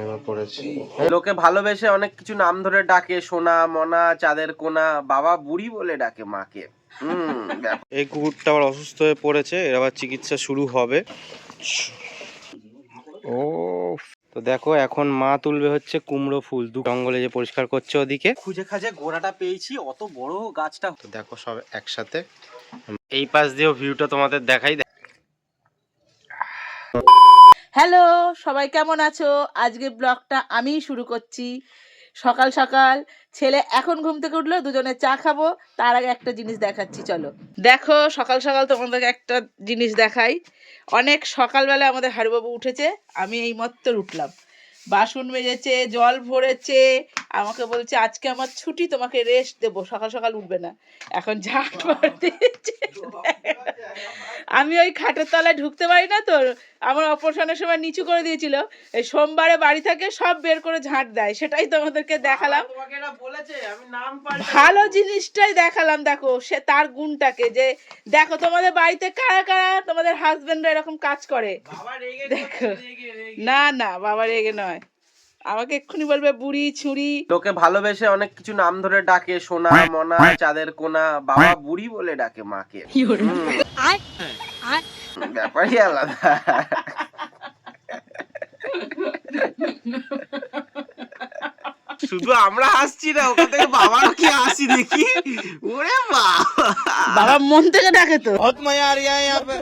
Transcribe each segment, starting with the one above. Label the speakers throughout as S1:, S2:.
S1: এবার পড়েছে।
S2: লোকে ভালোবেসে অনেক কিছু নাম ধরে ডাকে, সোনা, মনা, চাঁদের কোনা, বাবা বুড়ি বলে ডাকে মাকে।
S1: এই কুকুরটা আবার অসুস্থ হয়ে পড়েছে, এর আবার চিকিৎসা শুরু হবে। ও তো দেখো এখন মা তুলবে হচ্ছে কুমড়ো ফুল, জঙ্গলে যে পরিষ্কার করছে ওদিকে।
S2: খুঁজে খাজে গোড়াটা পেয়েছি, অত বড় গাছটা।
S1: তো দেখো সব একসাথে, এই পাশ দিয়েও ভিউটা তোমাদের দেখাই।
S3: হ্যালো, সবাই কেমন আছো? আজকে ব্লগটা আমিই শুরু করছি। সকাল সকাল ছেলে এখন ঘুম থেকে উঠলো, দুজনে চা খাবো। তার আগে একটা জিনিস দেখাচ্ছি, চলো দেখো। সকাল সকাল তোমাদেরকে একটা জিনিস দেখাই। অনেক সকালবেলা আমাদের হারুবাবু উঠেছে, আমি এই মাত্র উঠলাম। বাসন মেজেছে, জল ভরেছে, আমাকে বলছে আজকে আমার ছুটি, তোমাকে রেস্ট দেবো, সকাল সকাল উঠবে না। এখন ঝাঁট মার দিয়েছে। আমি ওই খাটের তলায় ঢুকতে পারি না তো, আমার অপারেশনের সময় নিচু করে দিয়েছিল। এই সোমবারে বাড়ি থেকে সব বের করে ঝাঁট দেয়, সেটাই তোমাদেরকে দেখালাম। ভালো জিনিসটাই দেখালাম, দেখো সে তার গুণটাকে, যে দেখো তোমাদের বাড়িতে কারা কারা তোমাদের হাজবেন্ডরা এরকম কাজ করে। দেখো, না না বাবা রেগে নয়, আমাকে এক্ষুনি বলবে বুড়ি ছুরি।
S2: লোকে ভালোবেসে অনেক কিছু নাম ধরে ডাকে, সোনা, মনা, চাঁদের কোনা, বাবা বুড়ি বলে ডাকে মাকে। ব্যাপারই আলাদা। শুধু আমরা হাসছি না, ওখান থেকে বাবারও কি হাসি দেখি। ওরে
S3: বাবা মন থেকে ডাকে তো।
S1: বহুত মজা আ রিয়া ইয়া পে।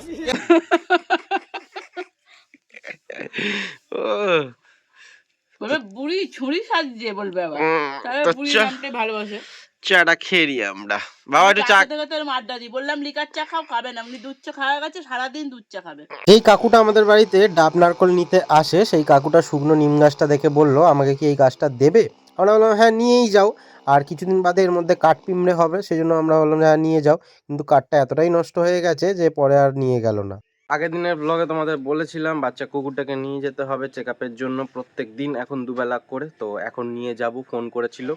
S3: বলবে বুড়ি ছুরি সাজছে, বলবে আবার। তাহলে বুড়ি নামটাই ভালোবাসে।
S1: চাটা খেয়ে আমরা। বাবা একটু চা
S3: থেকে তোর মাড্ডা দি, বললাম লিকার চা খাও, খাবে না, এমনি দুধ চা খাওয়া গেছে, সারাদিন দুধ চা খাবে।
S4: যেই কাকুটা আমাদের বাড়িতে ডাব নারকল নিতে আসে, সেই কাকুটা শুকনো নিম গাছটা দেখে বলল আমাকে কি এই গাছটা দেবে। আমরা বললাম হ্যাঁ নিয়েই যাও, আর কিছুদিন বাদে এর মধ্যে কাঠ পিঁমড়ে হবে, সেই জন্য আমরা বললাম হ্যাঁ নিয়ে যাও। কিন্তু কাঠটা এতটাই নষ্ট হয়ে গেছে যে পরে আর নিয়ে গেল না।
S1: আগের দিনের ব্লগে তোমাদের বলেছিলাম বাচ্চা কুকুরটাকে নিয়ে যেতে হবে চেক আপের জন্য প্রত্যেক দিন, এখন দুবেলা করে। তো এখন নিয়ে যাব, ফোন করেছিল,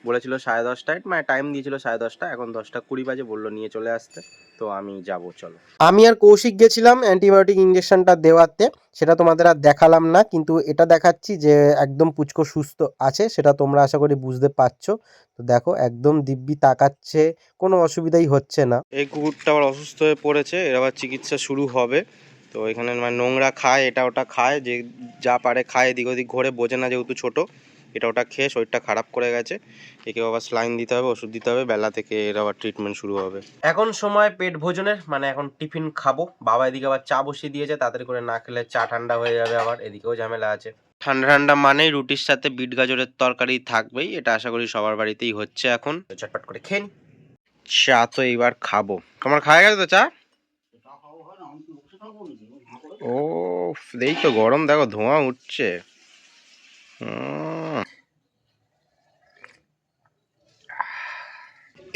S1: বলেছিল 10:30টায়, মানে টাইম দিয়েছিল 10:30, এখন 10:20 বাজে, বললো নিয়ে চলে আসতে। তো আমি যাব, চলো।
S4: আমি আর কৌশিক গেছিলাম অ্যান্টিবায়োটিক ইঞ্জেকশনটা দেওয়াতে, সেটা তোমাদের আর দেখালাম না, কিন্তু এটা দেখাচ্ছি যে একদম পুচকো সুস্থ আছে, সেটা তোমরা আশা করি বুঝতে পারছো। তো দেখো একদম দিব্যি তাকাচ্ছে, কোনো অসুবিধাই হচ্ছে না।
S1: এই কুকুরটা আবার অসুস্থ হয়ে পড়েছে, এর আবার চিকিৎসা শুরু হবে। তো এখানে মানে নোংরা খায়, এটা ওটা খায়, যে যা পারে খায়, এদিক ওদিক ঘোরে, বোঝে না যেহেতু ছোট, এটা ওটা খেয়ে শরীরটা খারাপ করে গেছে। একে আবার স্লাইন দিতে হবে, ওষুধ দিতে হবে, বেলা থেকে এর আবার ট্রিটমেন্ট শুরু হবে।
S2: এখন সময় পেট ভোজনের, মানে এখন টিফিন খাবো। বাবা এদিকে আবার চা বসিয়ে দিয়েছে, তাড়াতাড়ি করে না খেলে চা ঠান্ডা হয়ে যাবে, আবার এদিকেও ঝামেলা আছে।
S1: ঠান্ডা ঠান্ডা মানেই রুটির সাথে বিট গাজরের তরকারি থাকবেই, এটা আশা করি সবার বাড়িতেই হচ্ছে এখন।
S2: চটপট করে খেয়ে নি।
S1: চা তো এইবার খাবো। তোমার খাওয়া গেছে তো চা? ও এই তো গরম, দেখো ধোঁয়া উঠছে।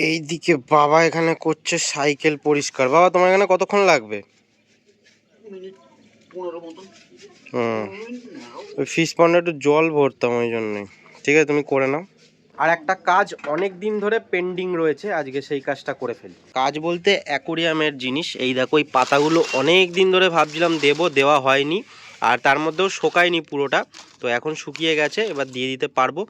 S1: এইদিকে বাবা এখানে করছে সাইকেল পরিষ্কার। বাবা তোমার এখানে কতক্ষণ লাগবে? ওই ফিশ পন্ডে একটু জল ভরতাম, ওই জন্যে। ঠিক আছে, তুমি করে নাও।
S2: আর একটা কাজ অনেক দিন ধরে পেন্ডিং রয়েছে, আজকে সেই কাজটা করে ফেলি।
S1: কাজ বলতে অ্যাকোরিয়ামের জিনিস। এই দেখো এই পাতাগুলো অনেক দিন ধরে ভাবছিলাম দেওয়া হয়নি, আর তার মধ্যেও শোকায়নি পুরোটা। তো এখন শুকিয়ে গেছে, এবার দিয়ে দিতে পারবো।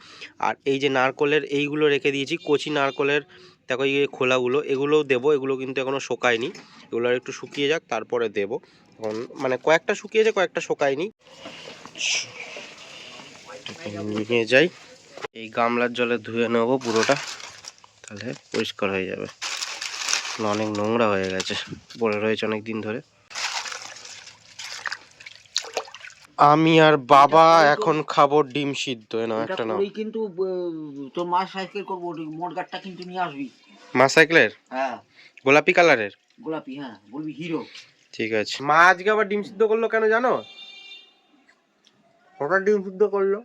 S1: আর এই যে নারকলের এইগুলো রেখে দিয়েছি, কচি নারকলের, দেখো এই খোলাগুলো, এগুলোও দেবো। এগুলো কিন্তু এখনও শোকায়নি, এগুলো আর একটু শুকিয়ে যাক তারপরে দেবো। এখন মানে কয়েকটা শুকিয়েছে, কয়েকটা শোকায়নি। নিয়ে যাই, এই গামলার জলে ধুয়ে নেবো পুরোটা, তাহলে পরিষ্কার হয়ে যাবে। অনেক নোংরা হয়ে গেছে, পড়ে রয়েছে অনেক দিন ধরে। আমি আর বাবা এখন খাবো ডিম সিদ্ধ। না একটা নাও
S5: কিন্তু তোর মা সাইকেল করবো, মোট গাড়টা কিন্তু নিয়ে আসবি।
S1: মা সাইকেলের?
S5: হ্যাঁ
S1: গোলাপি কালারের।
S5: গোলাপি, হ্যাঁ বলবি হিরো।
S1: ঠিক আছে।
S2: মা আজকে আবার ডিম সিদ্ধ করলো কেন জানো? হঠাৎ ডিম সিদ্ধ করলো।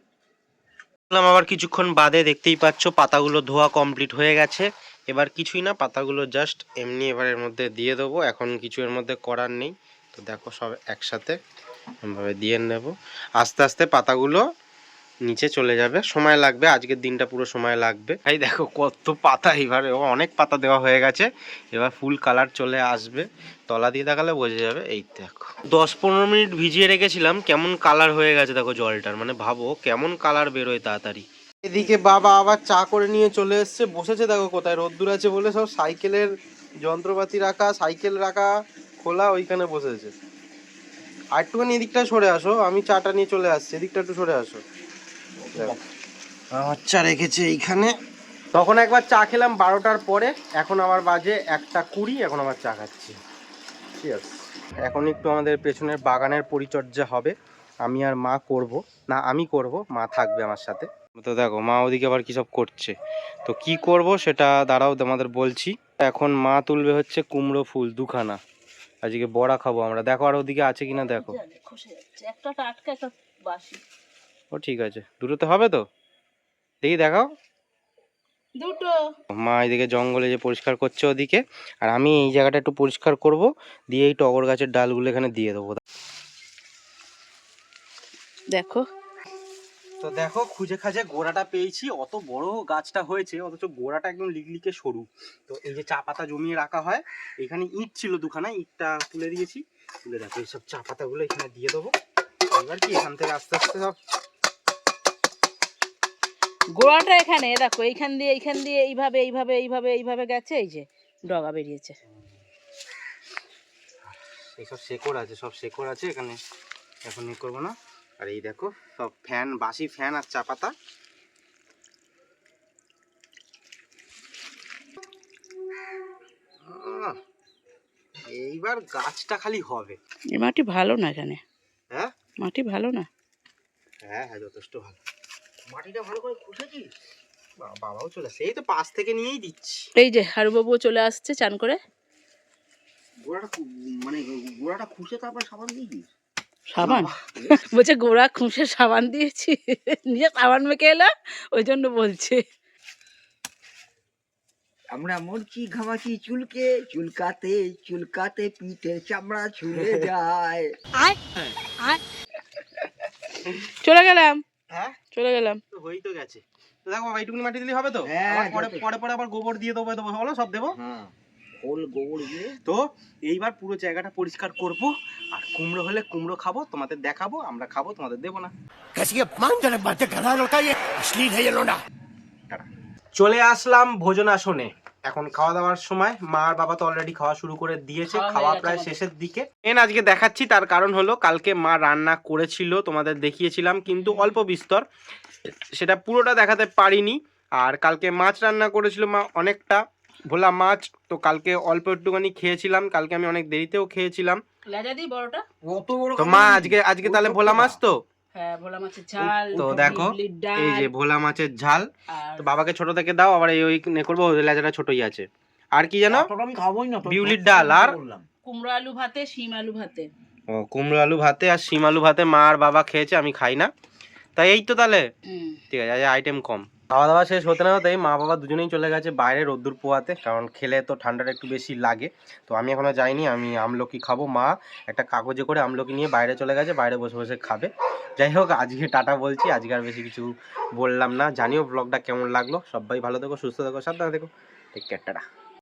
S1: আবার কিছুক্ষণ বাদে দেখতেই পাচ্ছ পাতাগুলো ধোয়া কমপ্লিট হয়ে গেছে। এবার কিছুই না, পাতাগুলো জাস্ট এমনি এবার এর মধ্যে দিয়ে দেবো। এখন কিছু এর মধ্যে করার নেই। তো দেখো সব একসাথে এভাবে দিয়ে নেব। আস্তে আস্তে পাতাগুলো নিচে চলে যাবে, সময় লাগবে, আজকের দিনটা পুরো সময় লাগবে। এই দেখো কত পাতা, এবার অনেক পাতা দেওয়া হয়ে গেছে, এবার ফুল কালার চলে আসবে, তলা দিয়ে দেখালে বোঝা যাবে। এই দেখো 10-15 মিনিট ভিজিয়ে রেখেছিলাম, কেমন কালার হয়ে গেছে দেখো জলটার, মানে ভাবো কেমন কালার বেরোয় তাড়াতাড়ি।
S4: এদিকে বাবা আবার চা করে নিয়ে চলে এসছে, বসেছে দেখো কোথায়, রোদ্দুর আছে বলে সব সাইকেলের যন্ত্রপাতি রাখা, সাইকেল রাখা খোলা, ওইখানে বসেছে। আর একটুখানি এদিকটা সরে আসো, আমি চাটা নিয়ে চলে আসছি, এদিকটা একটু সরে আসো। আমার চা রেখেছে এইখানে। তখন একবার চা খেলাম 12টার পরে, এখন আমার বাজে 1:20, এখন আবার চা খাচ্ছি। ঠিক আছে, এখন একটু আমাদের পেছনের বাগানের পরিচর্যা হবে, আমি আর মা করব না, আমি করব, মা থাকবে আমার সাথে। তো দেখো মা ওদিকে আবার কী সব করছে, তো কি করব সেটা দাঁড়াও তোমাদের বলছি। এখন মা তুলবে হচ্ছে কুমড়ো ফুল 2খানা, আজকে বড়া খাবো আমরা। দেখো আর ওদিকে আছে কিনা দেখো।
S3: একটা টাটকা একটা বাসি।
S1: ও ঠিক আছে, দুটোতে হবে তো, দেখি দেখাও।
S3: দুটো।
S1: মা এদিকে জঙ্গলে যে পরিষ্কার করছে ওদিকে, আর আমি এই জায়গাটা একটু পরিষ্কার করব, দিয়ে এই টগর গাছের ডালগুলো এখানে দিয়ে দেবো।
S3: দেখো
S1: তো দেখো খুঁজে খাজে গোড়াটা পেয়েছি, অত বড় গাছটা হয়েছে অথচ গোড়াটা একদম লিকলিকে সরু। তো এই যে চা পাতা জমিয়ে রাখা হয়, এখানে ইট ছিল 2খানা, ইটটা তুলে দিয়েছি, তুলে দেখো এইসব চা পাতাগুলো এখানে দিয়ে দেবো। এবার কি এখান থেকে আস্তে আস্তে সব
S3: গোড়াটা এখানে দেখো, এইখান দিয়ে এইভাবে গেছে, এই যে ডগা বেরিয়েছে।
S1: এইসব শেকড় আছে, সব শেকড় আছে এখানে, এখন ই করবো না। আর এই দেখো সব ফ্যান, বাসি ফ্যান আর চা পাতা। এইবার গাছটা খালি হবে।
S3: এই মাটি ভালো না এখানে,
S1: হ্যাঁ
S3: মাটি ভালো না।
S1: হ্যাঁ হ্যাঁ যথেষ্ট ভালো, মাটিটা ভালো করে খুঁজেছিস? বাবাও চলে আসছে, এই তো পাশ থেকে নিয়েই দিচ্ছি।
S3: এই যে হারুবাবুও চলে আসছে চান করে।
S5: গোড়াটা খুঁজে তারপর সাবান দিয়েছিস?
S3: সাবান বলছে, গোড়া খুঁষে সাবান দিয়েছি, নিজে সাবান মেখে এলো, ওই জন্য বলছে।
S5: আমরা মরছি ঘামাচি চুলকে, চুলকাতে চুলকাতে পিঠে চামড়া ছুলে যায়।
S3: চলে গেলাম,
S1: হ্যাঁ
S3: চলে গেলাম।
S1: তো হয়েই তো গেছে। তো দেখো বাবা এইটুকুনি মাটি দিলেই হবে তো?
S5: হ্যাঁ,
S1: আবার পরে
S5: যথেষ্ট।
S1: পরে পরে আবার গোবর দিয়ে দেবো, দেবো বলো, সব দেবো।
S5: হ্যাঁ, খোল গোবর দিয়ে।
S1: তো এইবার পুরো জায়গাটা পরিষ্কার করব, আর কুমড়ো হলে কুমড়ো খাবো, তোমাদের দেখাবো, আমরা খাবো, তোমাদের দেবো না। চলে আসলাম ভোজন আসনে, এখন খাওয়া দাওয়ার সময়। মা আর বাবা তো অলরেডি খাওয়া শুরু করে দিয়েছে,
S3: খাওয়া হয়ে
S1: খাওয়া
S3: গেছে
S1: প্রায়
S3: আমাদের।
S1: শেষের দিকে। আজকে দেখাচ্ছি, তার কারণ হলো কালকে মা রান্না করেছিল, তোমাদের দেখিয়েছিলাম, কিন্তু অল্প বিস্তর, সেটা পুরোটা দেখাতে পারিনি। আর কালকে মাছ রান্না করেছিল মা, অনেকটা ভোলা মাছ, তো কালকে অল্প একটুখানি খেয়েছিলাম, কালকে আমি অনেক দেরিতেও খেয়েছিলাম।
S3: লেজা দিই বড়টা।
S5: অত বড়
S1: তো মা আজকে তাহলে ভোলা মাছ তো,
S3: হ্যাঁ, ভোলা মাছের ঝাল,
S1: তো দেখো
S3: ইডলির ডাল,
S1: এই যে ভোলা মাছের ঝাল।
S3: আর
S1: তো বাবাকে ছোট থেকে দাও, আবার এই ওই করবো, লেজাটা ছোটই আছে। আর কি জানো,
S5: অতটা আমি খাবোই না, তোর
S1: বিউলির ডাল আর
S5: বললাম।
S3: কুমড়ো আলু ভাতে, শিম আলু ভাতে।
S1: ও কুমড়ো আলু ভাতে আর শিম আলু ভাতে মা আর বাবা খেয়েছে, আমি খাই না। তাই এই তো তাহলে ঠিক আছে, আজ আইটেম কম। খাওয়া দাওয়া শেষ হতে না হতেই মা বাবা দুজনেই চলে গেছে বাইরে রোদ্দুর পোয়াতে, কারণ খেলে তো ঠান্ডাটা একটু বেশি লাগে। তো আমি এখনো যাইনি, আমি আমলকি খাবো। মা একটা কাগজে করে আমলকি নিয়ে বাইরে চলে গেছে, বাইরে বসে বসে খাবে। যাই হোক, আজকে টাটা বলছি, আজকে আর বেশি কিছু বললাম না। জানিও ব্লগটা কেমন লাগলো, সবাই ভালো থেকো, সুস্থ থেকো, সাবধানে থেকো, টেক কেয়ার, টাটা।